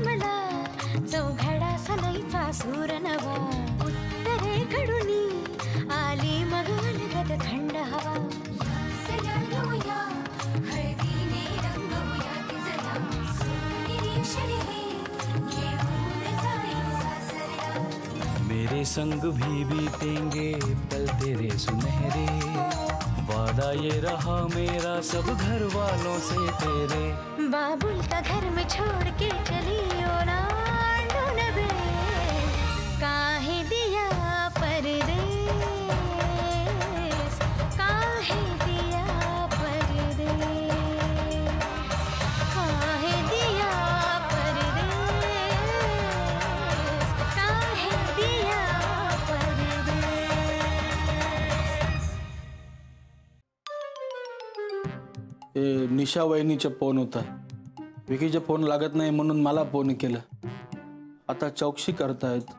मला चौघडा सलईचा सूर नवा उत्तरेकडून आली मग अलगद थंड हवा मेरे संग भी बीतेंगे पल तेरे सुनहरे वादा ये रहा मेरा सब घर वालों से तेरे बाबुल का घर में छोड़ के चली ओ ना ढूंढबे काहे दिया परदेस काहे दिया परदेस काहे दिया परदेस काहे दिया परदेस। निशा वहिनीचा फोन होता, विकीचा फोन लागत नाही म्हणून मला फोन केलं. आता चौकशी करतायत,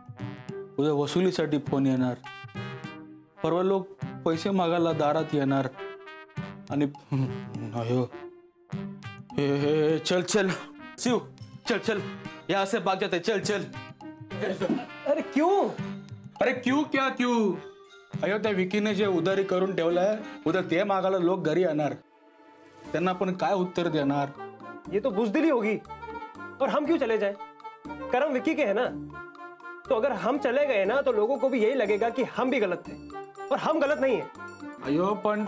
उद्या वसुलीसाठी फोन येणार, परवा लोक पैसे मागायला दारात येणार आणि अयो हे हे चल चल शिव चल चल यहाँ से भाग जाते चल चल. अरे क्यों? अरे क्यों क्या क्यों? अयो त्या विकीने जे उधारी करून ठेवलंय उद्या ते मागायला लोक घरी येणार, त्यांना पण काय उत्तर देणार? ये तो बुजदिली होगी. और हम क्यों चले जाएं? कर्म विक्की के है ना. तो अगर हम चले गए ना तो लोगों को भी यही लगेगा कि हम भी गलत थे और हम गलत नहीं है. अयो पण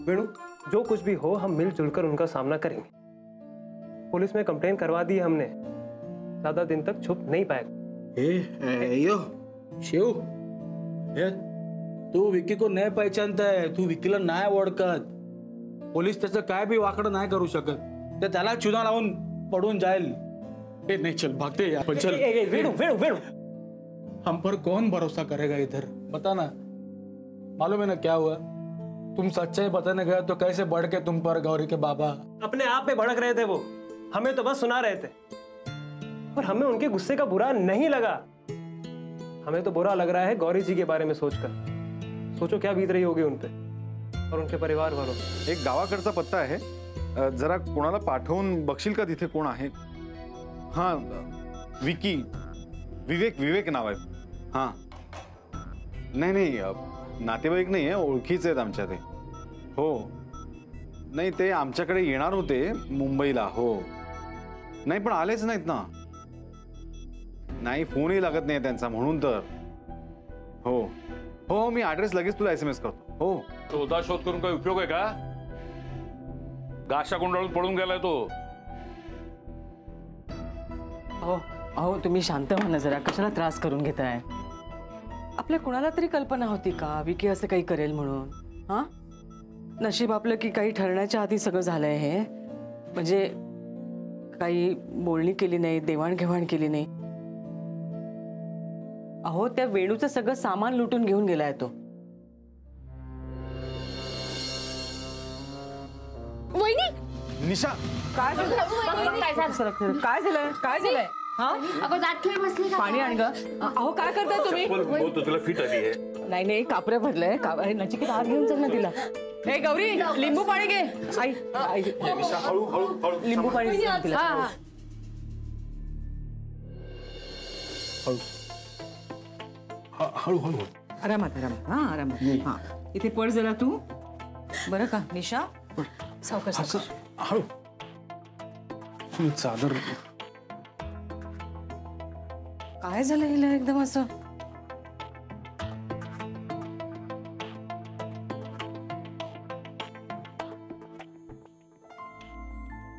वेणु, जो कुछ भी हो हम मिलजुल कर उनका सामना करेंगे. पुलिस में कंप्लेन करवा दी हमने, ज्यादा दिन तक छुप नहीं पाएगा. अयो शिव, तू विकी को नाही पहचानताय, तू विकीला नाही ओळखत. पोलीस त्याचं काय भी वाकडं नाही करू शकत, ते त्याला चुना लावून पडून जाईल. ए नहीं चल भागते यार. पण चल वेणु वेणु वेणु, हम पर कौन भरोसा करेगा इधर, बता ना. मालूम है ना क्या हुआ? तुम सच्चाई बताने गए तो कैसे बढ़ के तुम पर गौरी के बाबा अपने आप पे भड़क रहे थे. वो हमें तो बस सुना रहे थे और हमें उनके गुस्से का बुरा नहीं लगा. हमें तो बुरा लग रहा है गौरी जी के बारे में सोचकर. सोचो क्या बीत रही होगी उनपे और उनके परिवार वालों. एक गावाकडचा पत्ता आहे, जरा कोणाला पाठवून बघशील का तिथे कोण आहे? हां विकी, विवेक नाव आहे. हां नाही नाही नातेवाईक नाही आहे, ओळखीचे आहेत आमच्या ते. हो नाही ते आमच्याकडे येणार होते मुंबईला. हो नाही पण आलेच नाहीत ना. नाही फोनही लागत नाही त्यांचा म्हणून तर. हो हो मी ऍड्रेस लगेच तुला SMS करतो. हो शोधा शोध करून काही उपयोग आहे का? गाशा गुंडाळून पळून गेलाय तो. अहो अहो तुम्ही शांत व्हा ना जरा, कशाला त्रास करून घेताय? आपल्या कोणाला तरी कल्पना होती का विकी असं काही करेल म्हणून? हा नशीब आपलं की काही ठरण्याच्या आधी सगळं झालंय हे. म्हणजे काही बोलणी केली नाही, देवाणघेवाण केली नाही. अहो त्या वेणूचं सगळं सामान लुटून घेऊन गेलाय तो. वहिनी निशा काय झालं? काय झालंय? काय झालंय? हा अगं दात खेळ बसली का? पाणी आण ग. अहो काय करताय तुम्ही? तुला फिट आली आहे. नाही नाही कापऱ्या भरलंय. अरे नचिकेत आत घेऊन चल ना तिला. हे गौरी लिंबू पाणी घे. आई आई लिंबू पाणी दे तिला. हळू हळू आरामात आरामात. हा आरामात. हा इथे पड जरा तू. बरं का निशा? सावकाश हळू. चादर काय झालं हिला एकदम असं?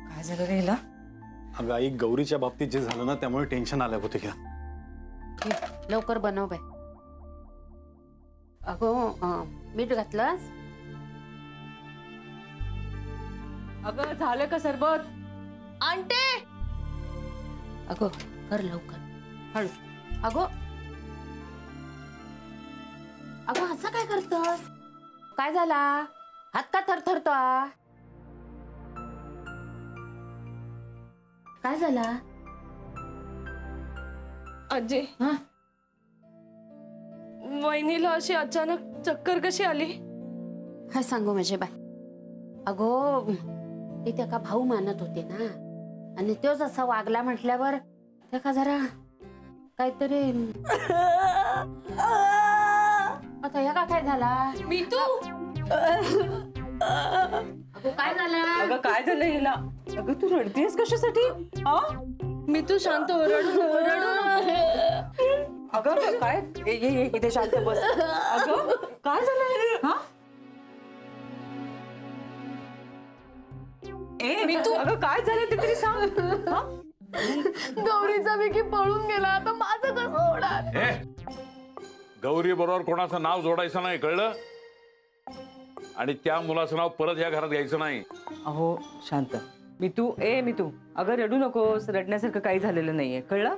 काय झालं रे हिला? अगं आई गौरीच्या बाबतीत जे झालं ना त्यामुळे टेन्शन आलं होतं का. लवकर बनव बाय. अगं मीठ घातलंस? अगं झालं का सरबत? आणते. अगं कर लवकर. हळू. अगं अगं असं काय करतस? काय झाला? हात का थरथरतो? काय झाला? आजी हा वहिनीला अशी अचानक चक्कर कशी आली? काय सांगू माझे बाय. अगो ते त्या का भाऊ मानत होते ना, आणि तोच असा वागला म्हटल्यावर त्याका जरा काहीतरी आता ह्या का काय झाला? मी तू अगं काय झालं? अगं काय झालं हिला? अगं तू रडतेस कशासाठी? हा? मी तू शांत हो, रडू नको, रडू नको. अगं काय ये इथे शांत बस. अगं काय झालं? हा? मी तू अगं काय झालं ते तरी सांग. हा? गौरीचा विकी पळून गेला, आता माझं कसं होणार? गौरी बरोबर कोणाचं नाव जोडायचं नाही, कळलं? आणि त्या मुलाचं नाव परत या घरात घ्यायचं नाही. अहो शांत. मी तू अगं रडू नकोस. रडण्यासारखं काही झालेलं नाहीये, कळलं?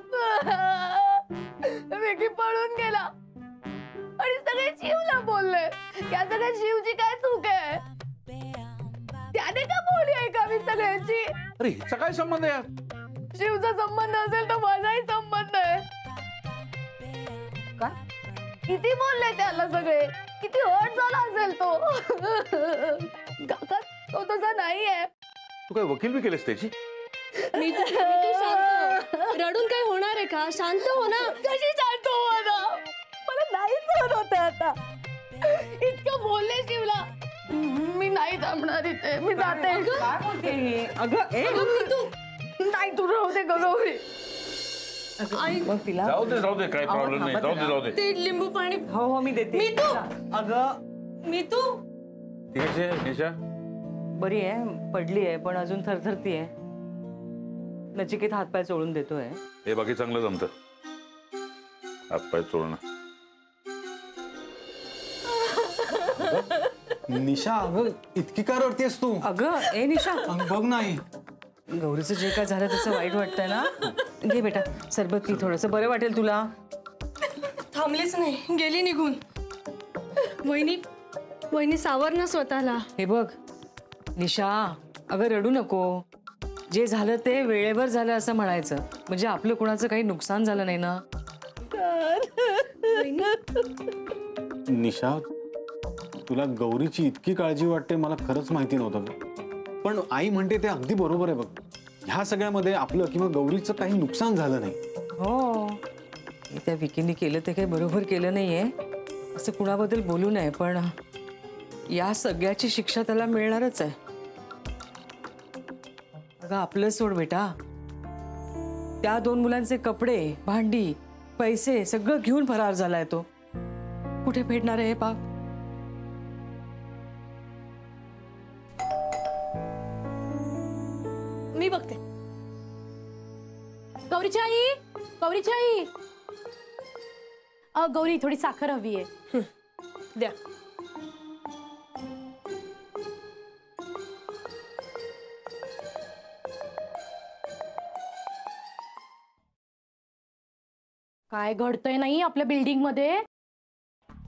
विकी पळून गेला आणि सगळे शिवला बोलले. या सगळ्या शिवची काय चूक आहे? त्याने का बोलली आहे का मी सगळ्यांची? अरे हिचा काय संबंध आहे? शिवचा संबंध असेल तर माझाही संबंध आहे. काय? किती बोलले त्याला सगळे, किती हर्ट झाला असेल तो. काका तो तसा नाहीये. तू काय वकील बी केलेस त्याची? मी तू शांत हो. रडून काय होणार आहे का? शांत हो ना. कशी शांत हो ना? मला नाही सहन होत आता. इतकं बोलले शिवला. मी नाही थांबणार इथे, मी जाते. काय बोलते ही? अगं तू नाही, तू राहू दे ग गौरी. मग तिला जाऊ दे, काही प्रॉब्लेम नाही. जाऊ दे. ते लिंबू पाणी. हो मी देते. मी तू अगं मी तू ठीक आहे निशा. बरी आहे, पडली आहे पण अजून थरथरती आहे. नचिकेत हातपाय चोळून देतोय. हे बाकी चांगलं जमतं, हातपाय चोळणं. निशा अगं इतकी का रडतेस तू? अगं ए निशा, अगं बघ नाही. गौरीचं जे काय झालं त्याचं वाईट वाटतंय ना. घे बेटा सरबत पी, थोडंसं बरं वाटेल तुला. थांबलीच नाही, गेली निघून. वहिनी सावर ना स्वतःला. हे बघ निशा, अगं रडू नको. जे झालं ते वेळेवर झालं असं म्हणायचं, म्हणजे आपलं कुणाचं काही नुकसान झालं नाही ना. निशा तुला गौरीची इतकी काळजी वाटते मला खरंच माहिती नव्हतं ग. पण आई म्हणते ते अगदी बरोबर आहे बघ. ह्या सगळ्यामध्ये आपलं किंवा गौरीचं काही नुकसान झालं नाही. हो, त्या विकीने केलं ते काही बरोबर केलं नाहीये असं कुणाबद्दल बोलू नये, पण या सगळ्याची शिक्षा त्याला मिळणारच आहे. अगं आपलं सोड बेटा, त्या 2 मुलांचे कपडे, भांडी, पैसे सगळं घेऊन फरार झालाय तो. कुठे फेडणार आहे हे पाप? मी बघते. गौरीची आई गौरी थोडी साखर हवी आहे. द्या. काय घडतंय नाही आपल्या बिल्डिंग मध्ये?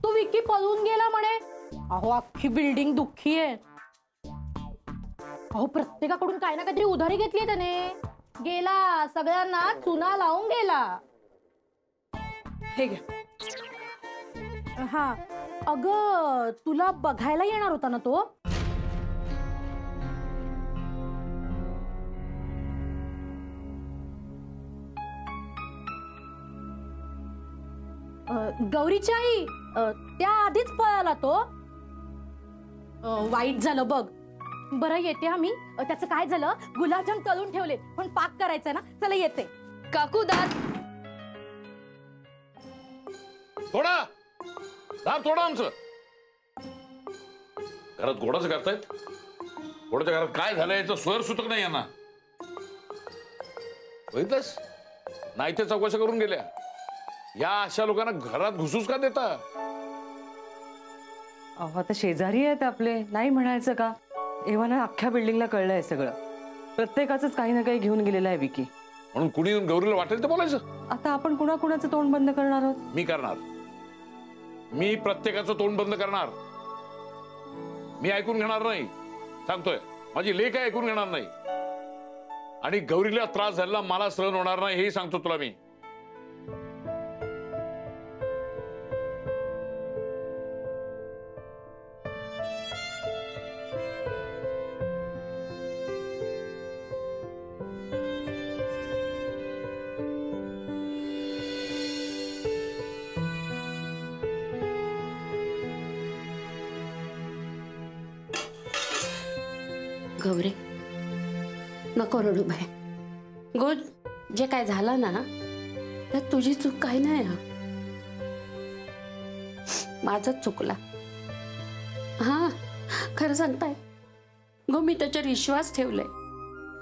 तो विकी पळून गेला म्हणे. अहो अख्खी बिल्डिंग दुःखी आहे. अहो प्रत्येकाकडून काय ना काहीतरी उधारी घेतली त्याने. गेला, सगळ्यांना चुना लावून गेला. हे घे. हा अगं तुला बघायला येणार होता ना तो? गौरीची आई त्या आधीच पळाला तो. वाईट झालं बघ. बरं येते आम्ही. त्याचं काय झालं, गुलाबजाम तळून ठेवले पण पाक करायचा ना. चला येते. काकू दाद थोडा आमचं घरात घोडाचं करतायत. घोड्याच्या घरात काय झालं याचं स्वर सुतक नाही यांना. बघितलंस, नाही ते चौकशा करून गेल्या. या अशा लोकांना घरात घुसूच का देता? अहो आता शेजारी आहेत आपले, नाही म्हणायचं का? एव्हा ना अख्ख्या बिल्डिंगला कळलंय सगळं. प्रत्येकाचंच काही ना काही घेऊन गेलेलं आहे विकी. म्हणून कुणी येऊन गौरीला वाटेल ते बोलायचं. आता आपण कुणाकुणाचं तोंड बंद करणार आहोत? मी करणार. मी प्रत्येकाचं तोंड बंद करणार. मी ऐकून घेणार नाही, सांगतोय. माझी लेख ऐकून घेणार नाही. आणि गौरीला त्रास झाला मला सहन होणार नाही, हेही सांगतो तुला मी. गौरी नको रडू बाय. गो जे काय झालं ना त्यात तुझी चूक काही नाही हा. माझंच चुकला. हा खरं सांगताय गो मी त्याच्यावर विश्वास ठेवलाय.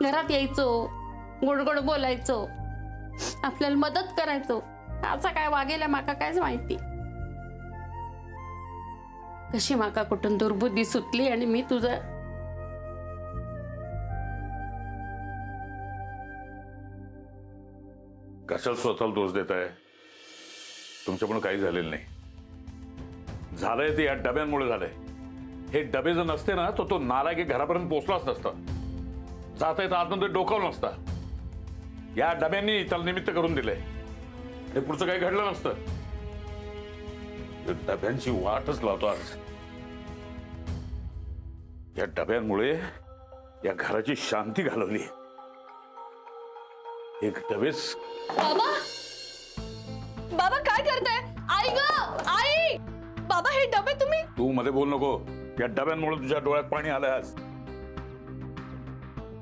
घरात यायचो, गोड गोड बोलायचो, आपल्याला मदत करायचो. असं काय वागेला माका कायच माहिती. कशी माका कुठून दुर्बुद्धी सुटली आणि मी तुझं कशाला स्वतःला दोष देत आहे? तुमच्याकडून काही झालेलं नाही. झालंय ते या डब्यांमुळे झालंय. हे डबे जर नसते ना तो नालायक घरापर्यंत पोहोचलाच नसता. जाता येतं आतमध्ये डोकावलं नसता. या डब्यांनी त्याला निमित्त करून दिलंय. हे पुढचं काही घडलं नसतं. डब्यांची वाटच लावतो आज. या डब्यांमुळे या घराची शांती घालवली. एक डबेच. बाबा बाबा काय करताय? आई ग आई. बाबा हे डबे तुम्ही. तू मध्ये बोल नको. या डब्यांमुळे तुझ्या डोळ्यात पाणी आलंय आज.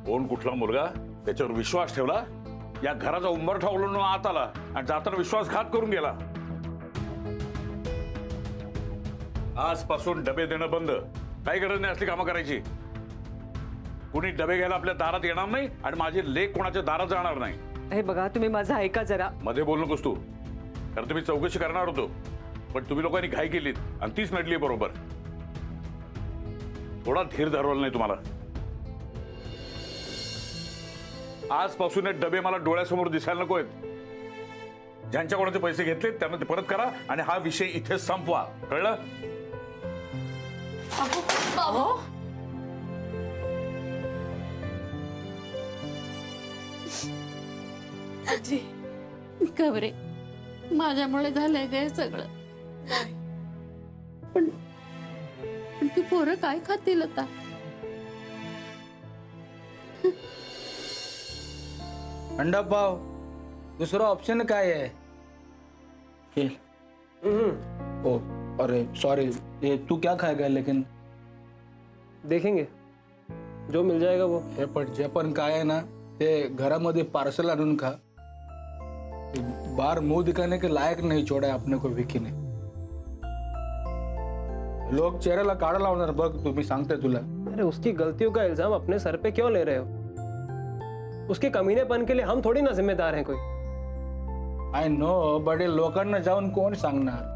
कोण कुठला मुलगा त्याच्यावर विश्वास ठेवला, या घराचा उंबरठा ओलांडून आत आला आणि जाताना विश्वासघात करून गेला. आजपासून डबे देणं बंद. काही गरज नाही असली कामं करायची. कुणी डबे घ्यायला आपल्या दारात येणार नाही आणि माझे लेक कोणाच्या दारात जाणार नाही. हे बघा तुम्ही माझं ऐका जरा. मध्ये बोलू नकोस तू. कारण तुम्ही चौकशी करणार होतो पण तुम्ही लोकांनी घाई केलीत आणि तीच नडली बरोबर. थोडा धीर धरवला नाही तुम्हाला. आजपासून हे डबे मला डोळ्यासमोर दिसायला नको आहेत. ज्यांच्या कोणाचे पैसे घेतले त्यांना ते परत करा आणि हा विषय इथे संपवा. कळलं? बाबा आजी गौरी माझ्यामुळे झालंय गे सगळं. पण ती पोरं काय खातील आता? अंडा पाव. दूसरा ऑप्शन काय आहे? ओ अरे सॉरी, ये तू क्या खाएगा? लेकिन देखेंगे जो मिल जाएगा वो. हे पण जे पण काय आहे ना ते घरामध्ये पार्सल आणून खा. बाहर मुंह दिखाने के लायक नहीं छोड़ा है अपने को विकी ने. लोग चेहऱ्याला काढा लावणार बघ. तुम्ही सांगते तुला. अरे उसकी गलतियों का इल्जाम अपने सर पे क्यों ले रहे हो? उसके कमीनेपन के लिए हम थोड़ी ना जिम्मेदार हैं कोई. आय नो बट लोकांना जाऊन कोण सांगणार?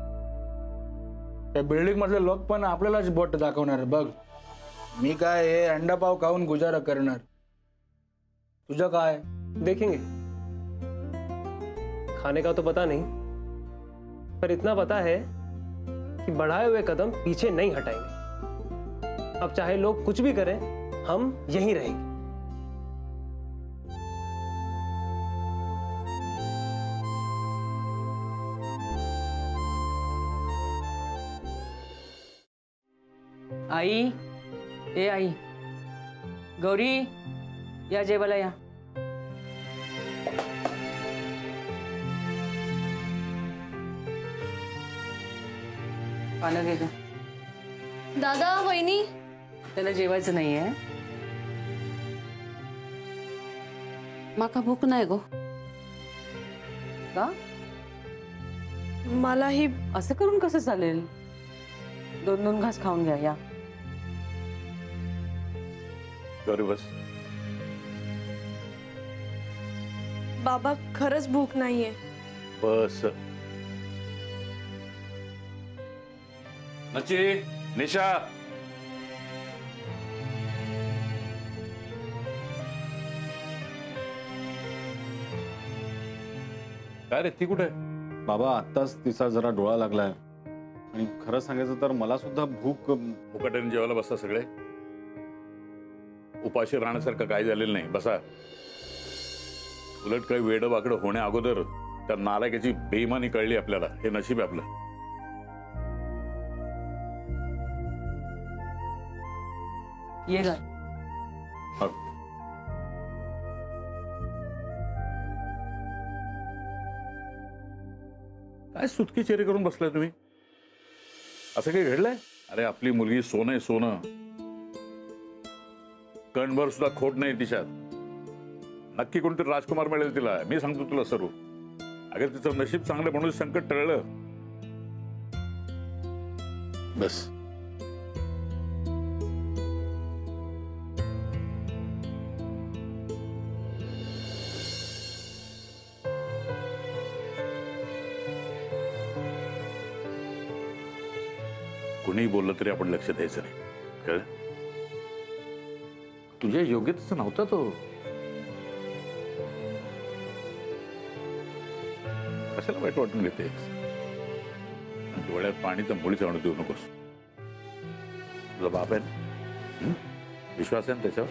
त्या बिल्डिंग मधले लोक पण आपल्यालाच बोट दाखवणार बघ. मी काय हे अंडा पाव खाऊन गुजारा करणार. तुझं काय? देखेंगे. खाने का तो पता नहीं पर इतना पता है कि बढ़ाए हुए कदम पीछे नहीं हटाएंगे. अब चाहे लोग कुछ भी करें हम यहीं रहेंगे. आई. ए आई. गौरी या जेवायला या. पानं घे गं. दादा वहिनी. त्याला जेवायचं नाहीये. माका भूक नाही गो. का? मला ही असं करून कसं चालेल? 2-2 घास खाऊन घ्या. या गौरी बस. बाबा खरंच भूक नाहीये. बस. नची निशा. काय रे ती कुठे? बाबा आत्ताच तिचा जरा डोळा लागलाय आणि खरं सांगायचं तर मला सुद्धा भूक. फुकट्याने जेवायला बसता सगळे. उपाशी राहण्यासारखं काय झालेलं नाही. बसा. उलट काही वेडं वाकडं होण्या अगोदर त्या नालायकाची बेईमानी कळली आपल्याला. हे नशीब आहे आपलं. ये गा. काय सुटकी चेहरे करून बसलाय तुम्ही? असं काही घडलंय? अरे आपली मुलगी सोनं आहे सोनं. कणभर सुद्धा खोट नाही तिच्यात. नक्की कोणतरी राजकुमार मिळेल तिला. मी सांगतो तुला सरू. अगर तिचं नशीब चांगलं म्हणून संकट टळलं बस. कुणीही बोललं तरी आपण लक्ष द्यायचं नाही. कळलं? तुझ्या योग्यतेचा नव्हता तो. कशाला वाईट वाटून घेतेस? डोळ्यात पाणी तर मुळीच आणू देऊ नकोस. तुझा बाप आहे ना? विश्वास आहे ना त्याच्यावर?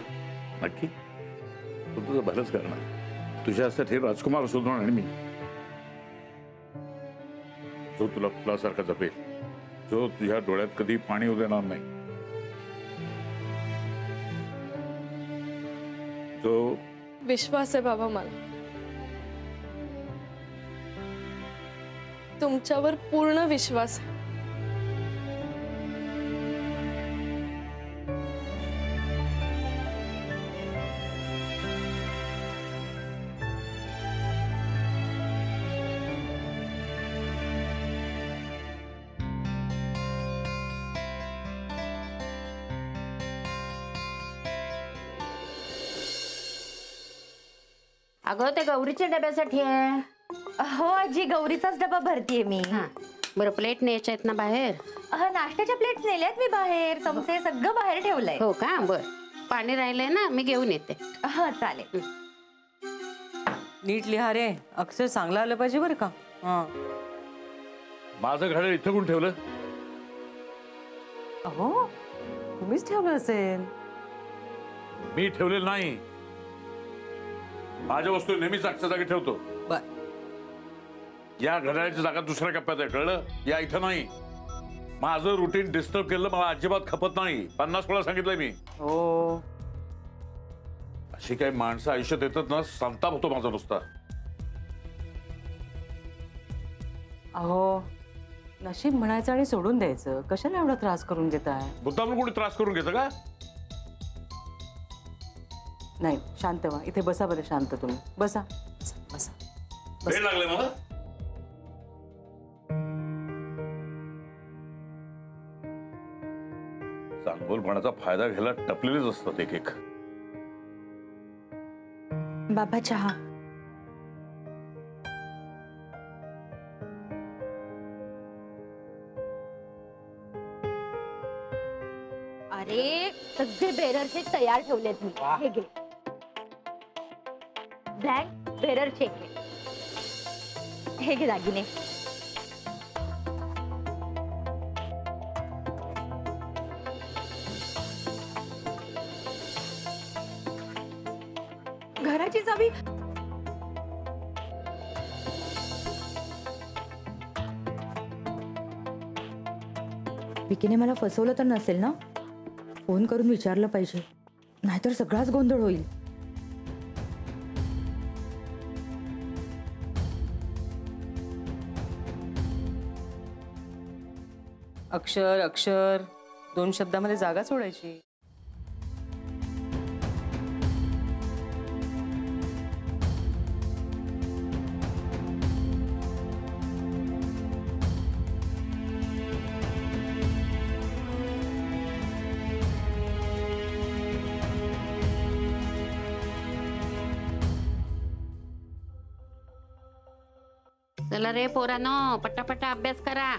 नक्की तो तुझं भलंच करणार. तुझ्यासाठी राजकुमार शोधणार. आणि मी जो तुला फुलासारखा जपेल, जो तुझ्या डोळ्यात कधी पाणी येऊ देणार नाही, जो विश्वास आहे बाबा मला. तुमच्यावर पूर्ण विश्वास आहे. अगं ते गौरीच्या डब्यासाठी आहे. हो आजी, गौरीचाच डबा भरतीये मी. बरं, प्लेट न्यायच्या आहेत ना बाहेर? नाश्त्याच्या प्लेट नेल्यात मी बाहेर. चमचे सगळं बाहेर ठेवलंय. हो का? बर, पाणी राहिलंय ना, मी घेऊन येते. हा चालेल. नीट लिहा रे. अक्षर चांगलं आलं पाहिजे बरं का. माझं घड्याळ इथं कोण ठेवलं? अहो तुम्हीच ठेवलं असेल. मी ठेवलेलं नाही. माझ्या वस्तू नेहमीच अक्षर जागी ठेवतो. बर. या घड्याळाची जागा दुसऱ्या कप्प्यात आहे. कळलं? या इथं नाही. माझं रुटीन डिस्टर्ब केलं मला अजिबात खपत नाही. 50 वेळा सांगितलंय मी. हो. अशी काही माणसं आयुष्यात येतात ना, संताप होतो माझा नुसता. अहो नशीब म्हणायचं आणि सोडून द्यायचं. कशाला एवढा त्रास करून घेताय? मुद्दाम कोणी त्रास करून घेतं का? नाही, शांत व्हा. इथे बसा बरं. शांत तुम्ही बसा. बसा. वेळ लागले मला. चांगोलपणाचा फायदा घ्यायला टपलेलेच असतात एक एक. बाबा चहा. अरे सगळे बेररचे तयार ठेवलेत मी. हे घे. Blank bearer cheque. हे घे दागिने. घराची चावी. विकीने मला फसवलं तर नसेल ना? फोन करून विचारलं पाहिजे, नाहीतर सगळाच गोंधळ होईल. अक्षर अक्षर 2 शब्दामध्ये जागा सोडायची. चला रे पोरानो, पटापटा अभ्यास करा.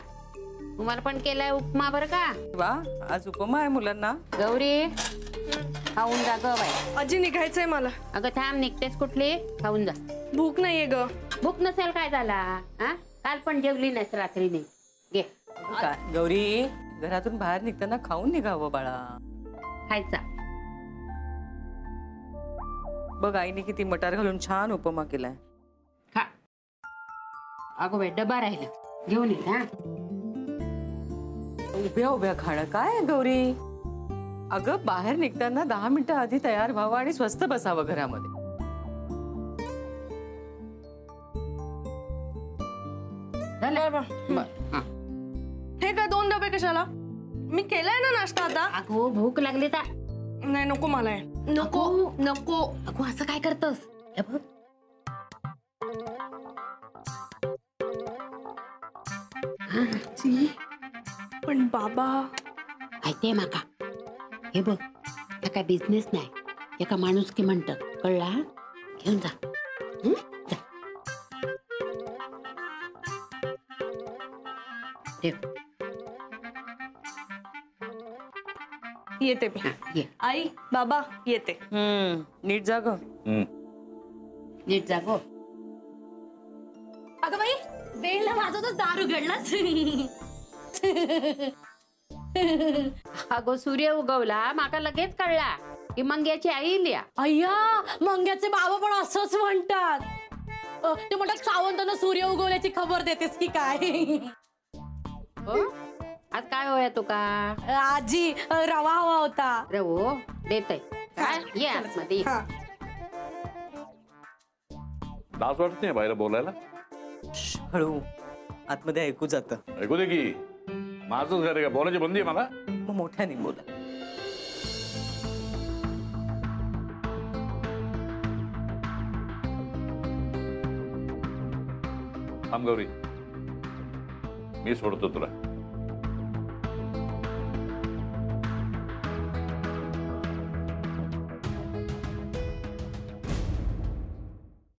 तुम्हाला पण केलाय उपमा बरं का? वा, आज उपमा आहे मुलांना. गौरी खाऊन जा ग बाई. आजी निघायचंय मला. अगं थांब, निघतेस कुठली? खाऊन जा. भूक नाहीये ग. भूक नसेल काय झाला? हा, काल पण जेवली नाहीस रात्रीने. घे. काय गौरी, घरातून बाहेर निघताना खाऊन निघावं बाळा. खायचा. बघ आईने किती मटार घालून छान उपमा केलाय. खा. अगं बाई डबा राहिला, घेऊन ये. हा, उभ्या उभ्या खाणं काय गौरी? अगं बाहेर निघताना 10 मिनिटं आधी तयार व्हावं आणि स्वस्त बसावं घरामध्ये. हे काय 2 डबे कशाला? मी केलाय ना नाश्ता आता. अगो भूक लागली तर. नाही नको मला. नको नको. अगो असं काय करतस? हे बघ. पण बाबा माहितीये माका, हे बघ, हा काय बिझनेस नाही, एका माणूस की म्हणतात, कळला? घेऊन जा. हं? जा. ठेव. येते मी. हा, ये. आई बाबा येते. नीट जाग. नीट जा गो. अगं बाई वेळेला वाजवतच दार उघडलाच. अगो सूर्य उगवला, माका लगेच कळला की मंग्याची आई लिया. अय्या मंग्याचे बाबा पण असंच म्हणतात. ते म्हणतात सावंतांना सूर्य उगवल्याची खबर देतेस की काय. हो? आज काय होया तुका? आजी रवा हवा होता. अरे हो, देत काय? ये आतमध्ये. लाज वाटत नाही बाहेर बोलायला? हळू, आतमध्ये ऐकू जातं. ऐकू दे की, माझंच घर आहे का? बोलायची बंदी आहे मला? मग मोठ्याने बोला. थांब गौरी, मी सोडतो तुला.